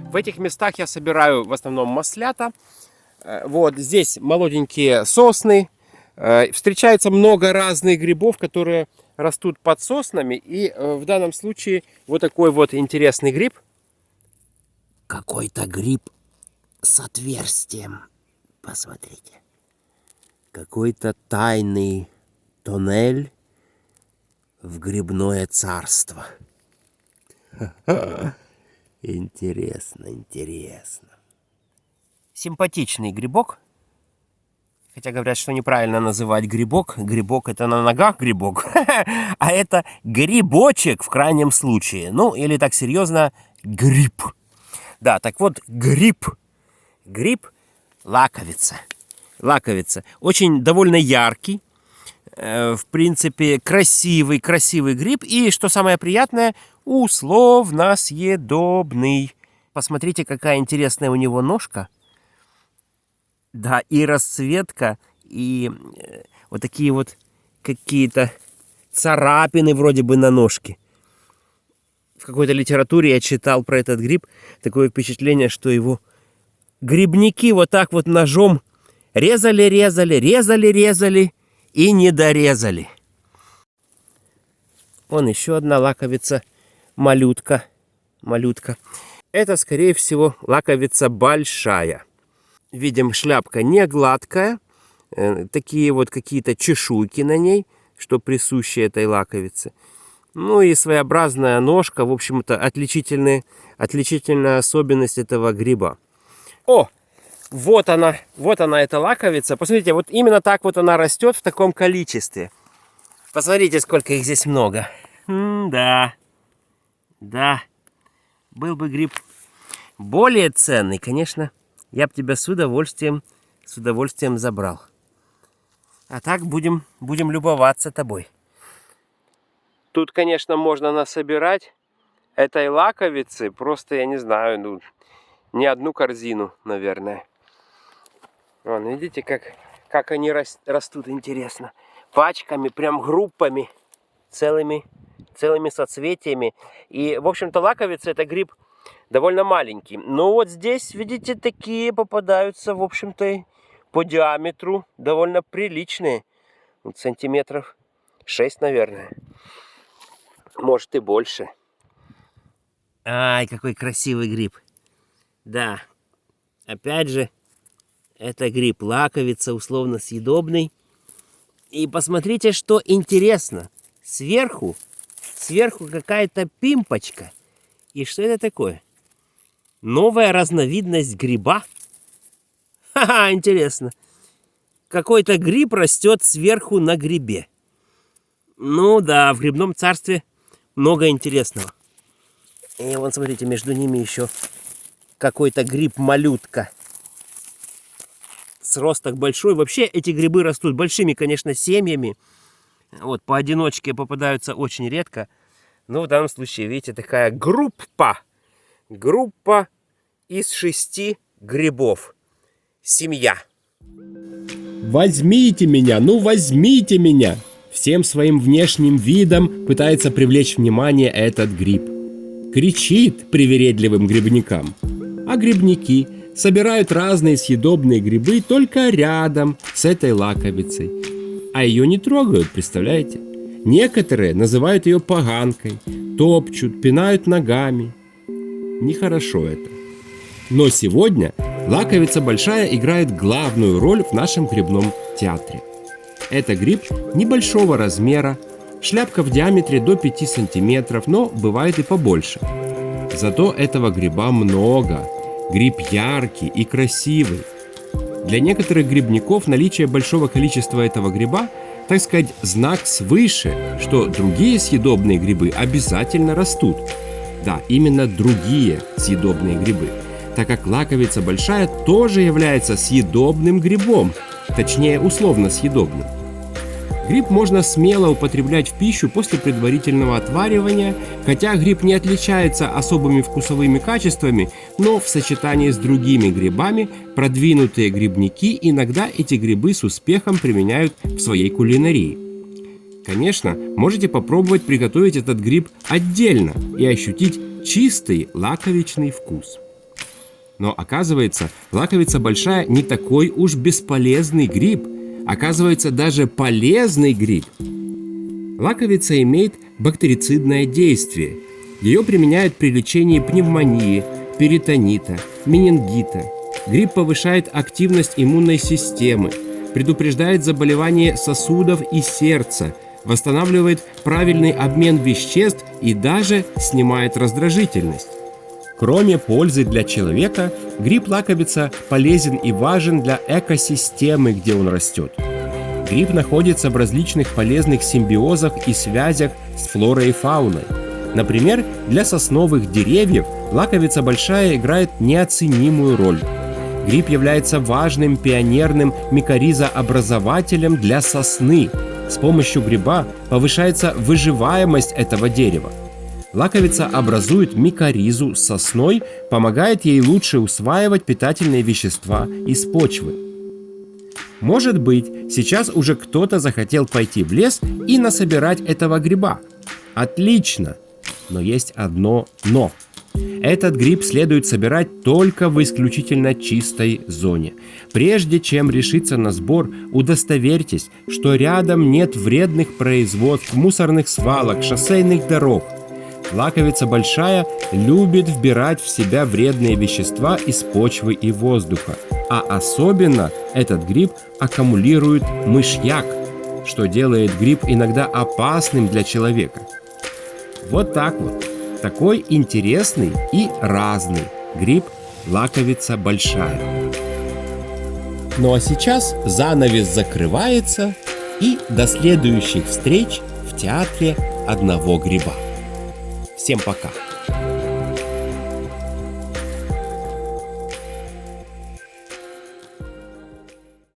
В этих местах я собираю в основном маслята. Вот здесь молоденькие сосны. Встречается много разных грибов, которые растут под соснами. И в данном случае вот такой вот интересный гриб. Какой-то гриб с отверстием. Посмотрите. Какой-то тайный тоннель в грибное царство. Интересно, интересно. Симпатичный грибок. Хотя говорят, что неправильно называть грибок. Грибок — это на ногах грибок. А это грибочек в крайнем случае. Ну, или так серьезно, гриб. Да, так вот, гриб. Гриб — лаковица. Лаковица. Очень довольно яркий. В принципе, красивый гриб. И, что самое приятное, условно съедобный. Посмотрите, какая интересная у него ножка. Да, и расцветка, и вот такие вот какие-то царапины вроде бы на ножке. В какой-то литературе я читал про этот гриб. Такое впечатление, что его грибники вот так вот ножом резали и не дорезали. Вон еще одна лаковица, малютка. Это, скорее всего, лаковица большая. Видим, шляпка не гладкая. Такие вот какие-то чешуйки на ней, что присущи этой лаковице. Ну и своеобразная ножка, в общем-то, отличительная особенность этого гриба. О, вот она, эта лаковица. Посмотрите, вот именно так вот она растет в таком количестве. Посмотрите, сколько их здесь много. Да. Был бы гриб более ценный, конечно, я бы тебя с удовольствием забрал. А так будем любоваться тобой. Тут, конечно, можно насобирать этой лаковицы, просто, я не знаю, ну, не одну корзину, наверное. Вон, видите, как они растут, интересно. Пачками, прям группами, целыми соцветиями. И, в общем-то, лаковица — это гриб довольно маленький. Но вот здесь, видите, такие попадаются, в общем-то, по диаметру довольно приличные. Вот сантиметров 6, наверное. Может и больше. Ай, какой красивый гриб. Да, опять же, это гриб лаковица, условно съедобный. И посмотрите, что интересно. Сверху какая-то пимпочка. И что это такое? Новая разновидность гриба? Ха-ха, интересно. Какой-то гриб растет сверху на грибе. Ну да, в грибном царстве много интересного. И вон, смотрите, между ними еще какой-то гриб-малютка. Сросток большой. Вообще эти грибы растут большими, конечно, семьями. Вот, поодиночке попадаются очень редко. Но в данном случае, видите, такая группа. Группа из 6 грибов. Семья. Возьмите меня, ну возьмите меня! Всем своим внешним видом пытается привлечь внимание этот гриб. Кричит привередливым грибникам. А грибники собирают разные съедобные грибы только рядом с этой лаковицей. А ее не трогают, представляете? Некоторые называют ее поганкой, топчут, пинают ногами. Нехорошо это. Но сегодня лаковица большая играет главную роль в нашем грибном театре. Это гриб небольшого размера, шляпка в диаметре до 5 сантиметров, но бывает и побольше. Зато этого гриба много. Гриб яркий и красивый. Для некоторых грибников наличие большого количества этого гриба, так сказать, знак свыше, что другие съедобные грибы обязательно растут. Да, именно другие съедобные грибы, так как лаковица большая тоже является съедобным грибом, точнее условно съедобным. Гриб можно смело употреблять в пищу после предварительного отваривания, хотя гриб не отличается особыми вкусовыми качествами, но в сочетании с другими грибами продвинутые грибники иногда эти грибы с успехом применяют в своей кулинарии. Конечно, можете попробовать приготовить этот гриб отдельно и ощутить чистый лаковичный вкус. Но оказывается, лаковица большая не такой уж бесполезный гриб. Оказывается, даже полезный гриб. Лаковица имеет бактерицидное действие. Ее применяют при лечении пневмонии, перитонита, менингита. Гриб повышает активность иммунной системы, предупреждает заболевания сосудов и сердца, восстанавливает правильный обмен веществ и даже снимает раздражительность. Кроме пользы для человека, гриб-лаковица полезен и важен для экосистемы, где он растет. Гриб находится в различных полезных симбиозах и связях с флорой и фауной. Например, для сосновых деревьев лаковица большая играет неоценимую роль. Гриб является важным пионерным микоризообразователем для сосны. С помощью гриба повышается выживаемость этого дерева. Лаковица образует микоризу с сосной, помогает ей лучше усваивать питательные вещества из почвы. Может быть, сейчас уже кто-то захотел пойти в лес и насобирать этого гриба. Отлично! Но есть одно «но». Этот гриб следует собирать только в исключительно чистой зоне. Прежде чем решиться на сбор, удостоверьтесь, что рядом нет вредных производств, мусорных свалок, шоссейных дорог. Лаковица большая любит вбирать в себя вредные вещества из почвы и воздуха. А особенно этот гриб аккумулирует мышьяк, что делает гриб иногда опасным для человека. Вот так вот. Такой интересный и разный гриб лаковица большая. Ну а сейчас занавес закрывается, и до следующих встреч в театре одного гриба. Всем пока!